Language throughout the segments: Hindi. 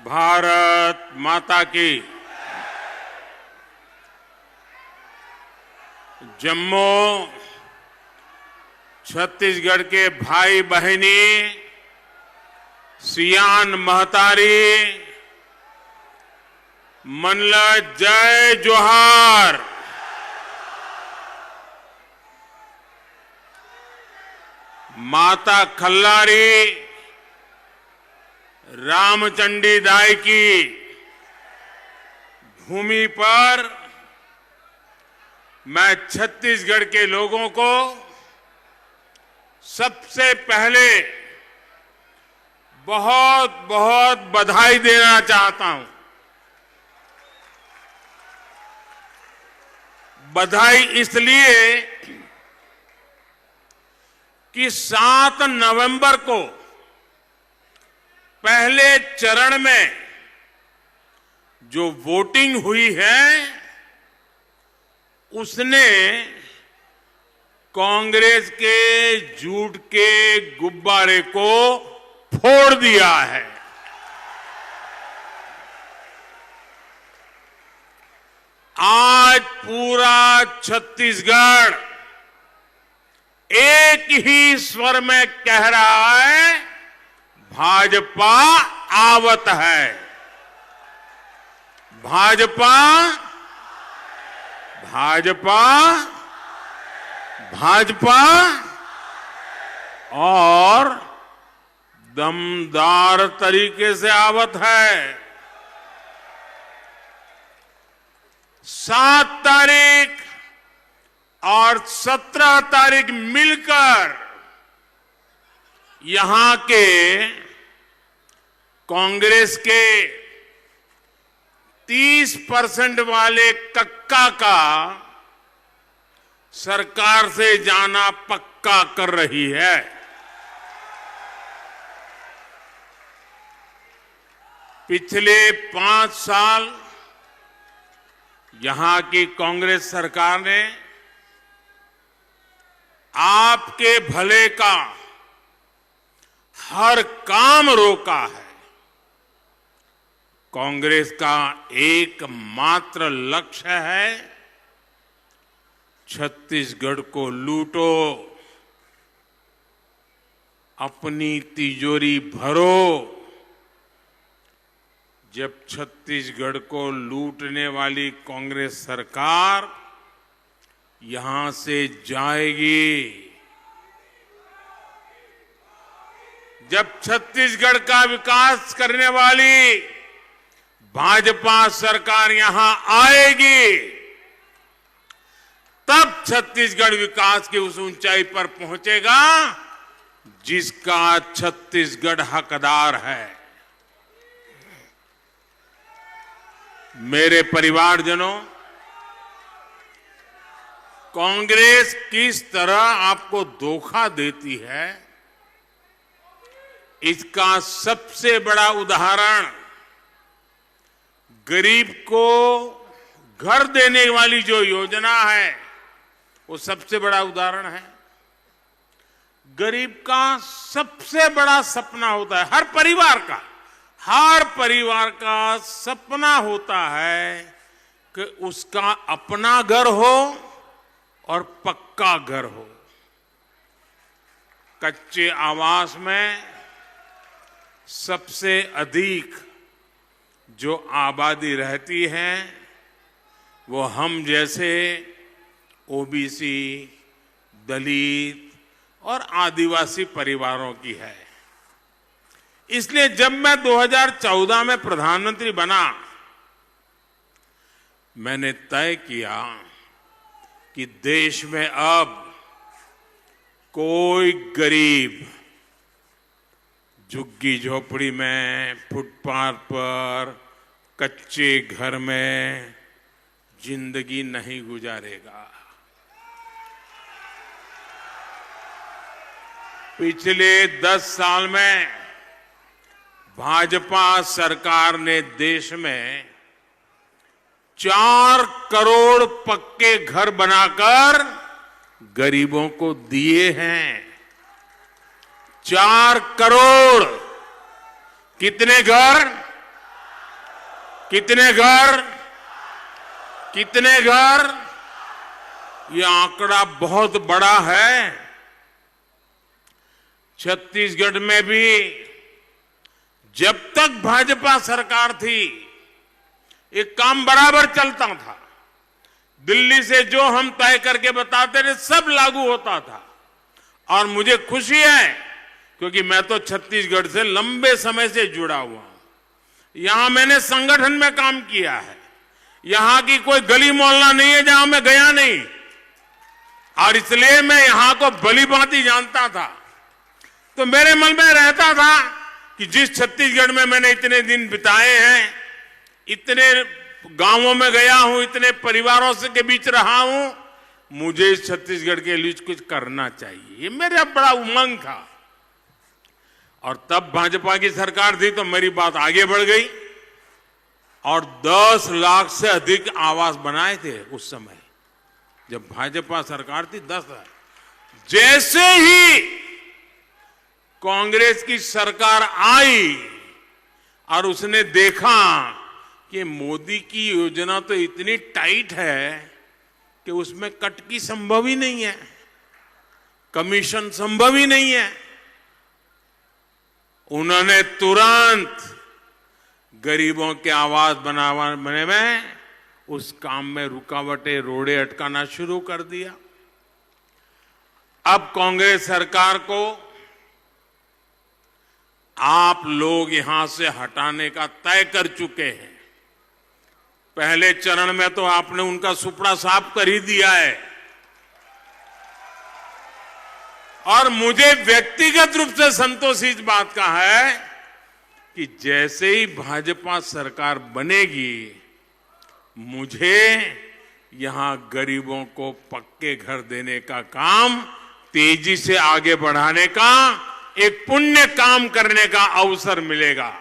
भारत माता की। जम्मू छत्तीसगढ़ के भाई बहनी, सियान महतारी, मनल जय जोहार। माता खल्लारी रामचंडी दाई की भूमि पर मैं छत्तीसगढ़ के लोगों को सबसे पहले बहुत बहुत बधाई देना चाहता हूं। बधाई इसलिए कि 7 नवंबर को पहले चरण में जो वोटिंग हुई है उसने कांग्रेस के झूठ के गुब्बारे को फोड़ दिया है। आज पूरा छत्तीसगढ़ एक ही स्वर में कह रहा है, भाजपा आवत है। भाजपा भाजपा भाजपा और दमदार तरीके से आवत है। 7 तारीख और 17 तारीख मिलकर यहां के कांग्रेस के 30% वाले कक्का का सरकार से जाना पक्का कर रही है। पिछले 5 साल यहां की कांग्रेस सरकार ने आपके भले का हर काम रोका है। कांग्रेस का एकमात्र लक्ष्य है, छत्तीसगढ़ को लूटो, अपनी तिजोरी भरो। जब छत्तीसगढ़ को लूटने वाली कांग्रेस सरकार यहां से जाएगी, जब छत्तीसगढ़ का विकास करने वाली भाजपा सरकार यहां आएगी, तब छत्तीसगढ़ विकास की उस ऊंचाई पर पहुंचेगा जिसका छत्तीसगढ़ हकदार है। मेरे परिवारजनों, कांग्रेस किस तरह आपको धोखा देती है, इसका सबसे बड़ा उदाहरण गरीब को घर देने वाली जो योजना है वो सबसे बड़ा उदाहरण है। गरीब का सबसे बड़ा सपना होता है, हर परिवार का सपना होता है कि उसका अपना घर हो और पक्का घर हो। कच्चे आवास में सबसे अधिक जो आबादी रहती है वो हम जैसे ओबीसी, दलित और आदिवासी परिवारों की है। इसलिए जब मैं 2014 में प्रधानमंत्री बना, मैंने तय किया कि देश में अब कोई गरीब झुग्गी झोपड़ी में, फुटपाथ पर, कच्चे घर में जिंदगी नहीं गुजारेगा। पिछले 10 साल में भाजपा सरकार ने देश में 4 करोड़ पक्के घर बनाकर गरीबों को दिए हैं। 4 करोड़। कितने घर? कितने घर, कितने घर, ये आंकड़ा बहुत बड़ा है। छत्तीसगढ़ में भी जब तक भाजपा सरकार थी एक काम बराबर चलता था। दिल्ली से जो हम तय करके बताते थे सब लागू होता था। और मुझे खुशी है क्योंकि मैं तो छत्तीसगढ़ से लंबे समय से जुड़ा हुआ हूं। यहां मैंने संगठन में काम किया है। यहां की कोई गली मोहल्ला नहीं है जहां मैं गया नहीं, और इसलिए मैं यहां को भली भांति जानता था। तो मेरे मन में रहता था कि जिस छत्तीसगढ़ में मैंने इतने दिन बिताए हैं, इतने गांवों में गया हूं, इतने परिवारों से के बीच रहा हूं, मुझे इस छत्तीसगढ़ के लिए कुछ करना चाहिए। ये मेरा बड़ा उमंग था। और तब भाजपा की सरकार थी तो मेरी बात आगे बढ़ गई और 10 लाख से अधिक आवास बनाए थे उस समय जब भाजपा सरकार थी। 10 लाख। जैसे ही कांग्रेस की सरकार आई और उसने देखा कि मोदी की योजना तो इतनी टाइट है कि उसमें कटकी संभव ही नहीं है, कमीशन संभव ही नहीं है, उन्होंने तुरंत गरीबों के आवास बनाने में उस काम में रुकावटें, रोड़े अटकाना शुरू कर दिया। अब कांग्रेस सरकार को आप लोग यहां से हटाने का तय कर चुके हैं। पहले चरण में तो आपने उनका सुपड़ा साफ कर ही दिया है। और मुझे व्यक्तिगत रूप से संतोष इस बात का है कि जैसे ही भाजपा सरकार बनेगी, मुझे यहां गरीबों को पक्के घर देने का काम तेजी से आगे बढ़ाने का, एक पुण्य काम करने का अवसर मिलेगा।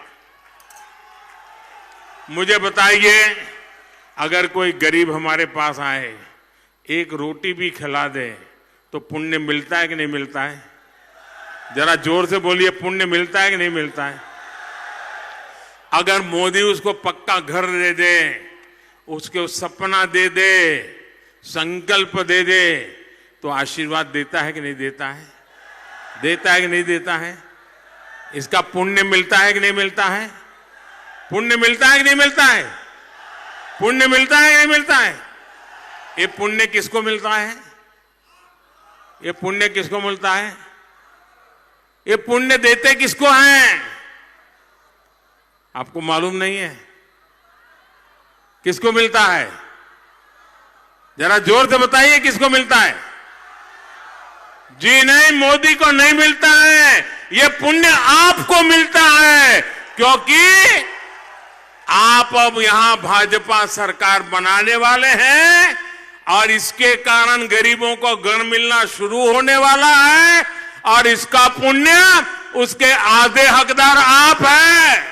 मुझे बताइए, अगर कोई गरीब हमारे पास आए, एक रोटी भी खिला दे तो पुण्य मिलता है कि नहीं मिलता है? जरा जोर से बोलिए, पुण्य मिलता है कि नहीं मिलता है? अगर मोदी उसको पक्का घर दे दे, उसको सपना दे दे, संकल्प दे दे, तो आशीर्वाद देता है कि नहीं देता है? देता है कि नहीं देता है? इसका पुण्य मिलता है कि नहीं मिलता है? पुण्य मिलता है कि नहीं मिलता है? पुण्य मिलता है कि नहीं मिलता है? ये पुण्य किसको मिलता है? ये पुण्य किसको मिलता है? ये पुण्य देते किसको हैं? आपको मालूम नहीं है? किसको मिलता है? जरा जोर से बताइए, किसको मिलता है? जी नहीं, मोदी को नहीं मिलता है। ये पुण्य आपको मिलता है, क्योंकि आप अब यहां भाजपा सरकार बनाने वाले हैं और इसके कारण गरीबों को घर मिलना शुरू होने वाला है और इसका पुण्य, उसके आधे हकदार आप हैं।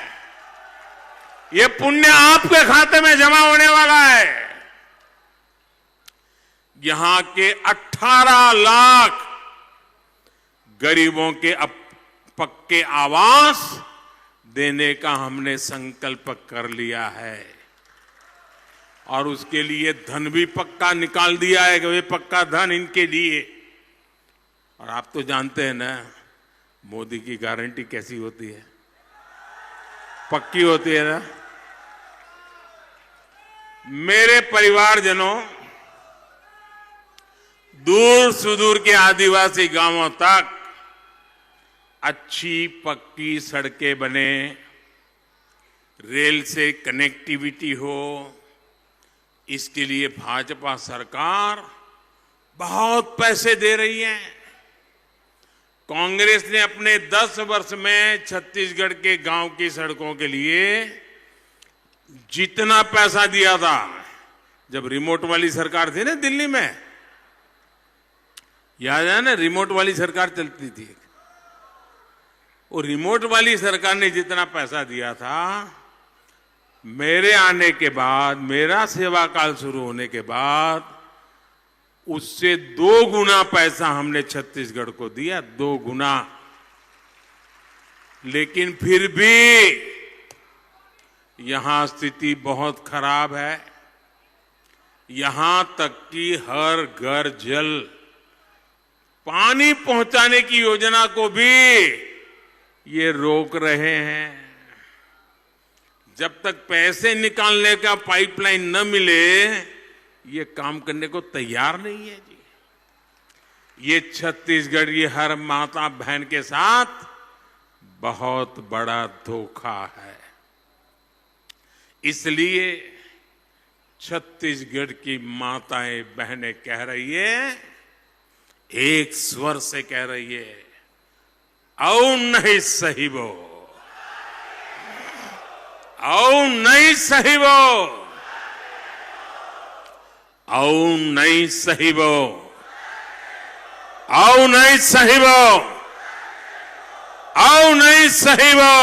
ये पुण्य आपके खाते में जमा होने वाला है। यहां के 18 लाख गरीबों के पक्के आवास देने का हमने संकल्प कर लिया है और उसके लिए धन भी पक्का निकाल दिया है कि वे पक्का धन इनके लिए। और आप तो जानते हैं ना, मोदी की गारंटी कैसी होती है, पक्की होती है ना। मेरे परिवारजनों, दूर सुदूर के आदिवासी गांवों तक अच्छी पक्की सड़कें बने, रेल से कनेक्टिविटी हो, इसके लिए भाजपा सरकार बहुत पैसे दे रही है। कांग्रेस ने अपने 10 वर्ष में छत्तीसगढ़ के गांव की सड़कों के लिए जितना पैसा दिया था, जब रिमोट वाली सरकार थी ना दिल्ली में, याद है ना, रिमोट वाली सरकार चलती थी, वो रिमोट वाली सरकार ने जितना पैसा दिया था, मेरे आने के बाद, मेरा सेवा काल शुरू होने के बाद, उससे 2 गुना पैसा हमने छत्तीसगढ़ को दिया, 2 गुना। लेकिन फिर भी यहां स्थिति बहुत खराब है। यहां तक कि हर घर जल पानी पहुंचाने की योजना को भी ये रोक रहे हैं। जब तक पैसे निकालने का पाइपलाइन न मिले, ये काम करने को तैयार नहीं है जी। ये छत्तीसगढ़ की हर माता बहन के साथ बहुत बड़ा धोखा है। इसलिए छत्तीसगढ़ की माताएं बहनें कह रही है, एक स्वर से कह रही है, औ नहीं सहिबो, औ नहीं सहिबो, औ नहीं सहिबो, औ नहीं सहिबो, औ नहीं सहिबो।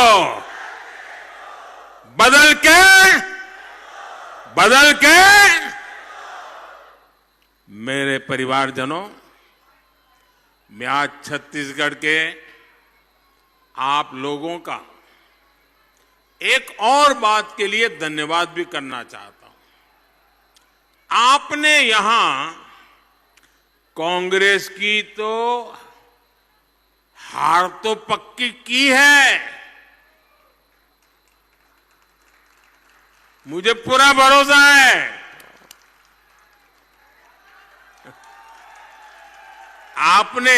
बदल के मेरे परिवारजनों, मैं आज छत्तीसगढ़ के आप लोगों का एक और बात के लिए धन्यवाद भी करना चाहता हूं। आपने यहां कांग्रेस की तो हार तो पक्की की है, मुझे पूरा भरोसा है। आपने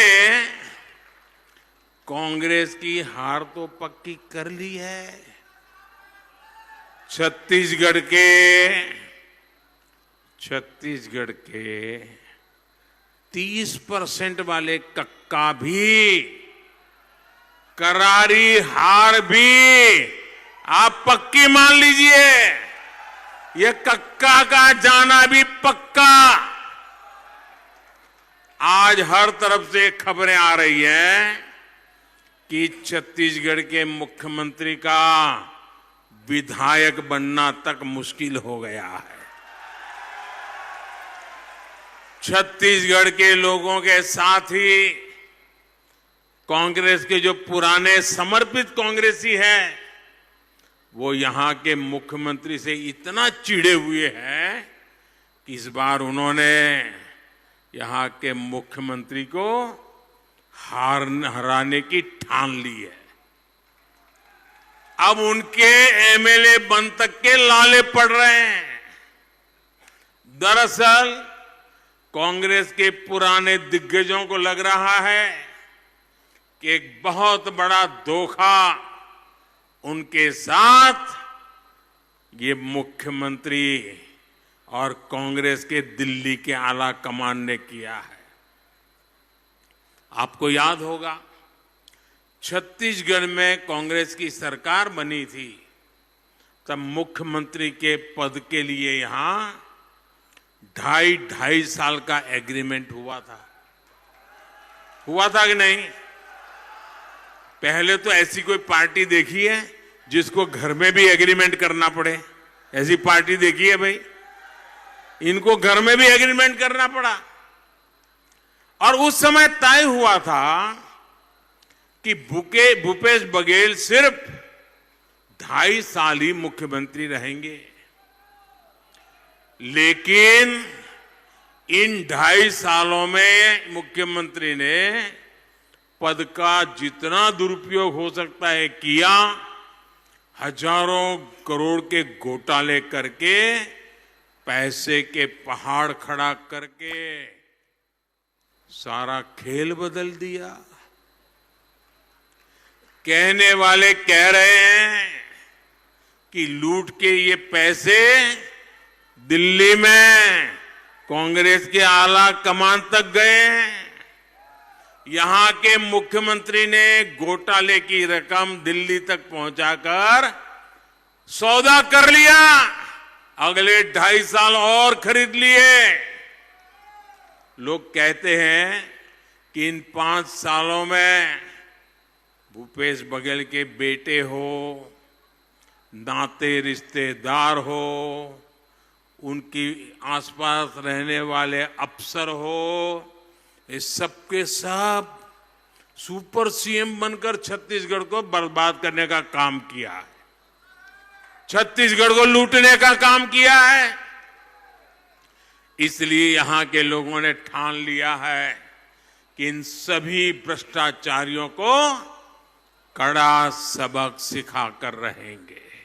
कांग्रेस की हार तो पक्की कर ली है। छत्तीसगढ़ के 30% वाले कक्का भी, करारी हार भी आप पक्की मान लीजिए। ये कक्का का जाना भी पक्का। आज हर तरफ से खबरें आ रही हैं कि छत्तीसगढ़ के मुख्यमंत्री का विधायक बनना तक मुश्किल हो गया है। छत्तीसगढ़ के लोगों के साथ ही कांग्रेस के जो पुराने समर्पित कांग्रेसी हैं, वो यहां के मुख्यमंत्री से इतना चिढ़े हुए हैं कि इस बार उन्होंने यहां के मुख्यमंत्री को हराने की ठान ली है। अब उनके एमएलए बन तक के लाले पड़ रहे हैं। दरअसल कांग्रेस के पुराने दिग्गजों को लग रहा है कि एक बहुत बड़ा धोखा उनके साथ ये मुख्यमंत्री और कांग्रेस के दिल्ली के आला कमान ने किया है। आपको याद होगा, छत्तीसगढ़ में कांग्रेस की सरकार बनी थी, तब मुख्यमंत्री के पद के लिए यहां 2.5 साल का एग्रीमेंट हुआ था कि नहीं? पहले तो ऐसी कोई पार्टी देखी है जिसको घर में भी एग्रीमेंट करना पड़े? ऐसी पार्टी देखी है भाई? इनको घर में भी एग्रीमेंट करना पड़ा। और उस समय तय हुआ था कि भूपेश बघेल सिर्फ 2.5 साल ही मुख्यमंत्री रहेंगे। लेकिन इन 2.5 सालों में मुख्यमंत्री ने पद का जितना दुरुपयोग हो सकता है किया। हजारों करोड़ के घोटाले करके, पैसे के पहाड़ खड़ा करके सारा खेल बदल दिया। कहने वाले कह रहे हैं कि लूट के ये पैसे दिल्ली में कांग्रेस के आला कमान तक गए हैं। यहां के मुख्यमंत्री ने घोटाले की रकम दिल्ली तक पहुंचाकर सौदा कर लिया, अगले 2.5 साल और खरीद लिए। लोग कहते हैं कि इन 5 सालों में भूपेश बघेल के बेटे हो, नाते रिश्तेदार हो, उनकी आसपास रहने वाले अफसर हो, ये सबके सब सुपर सीएम बनकर छत्तीसगढ़ को बर्बाद करने का काम किया है। छत्तीसगढ़ को लूटने का काम किया है। इसलिए यहां के लोगों ने ठान लिया है कि इन सभी भ्रष्टाचारियों को कड़ा सबक सिखा कर रहेंगे।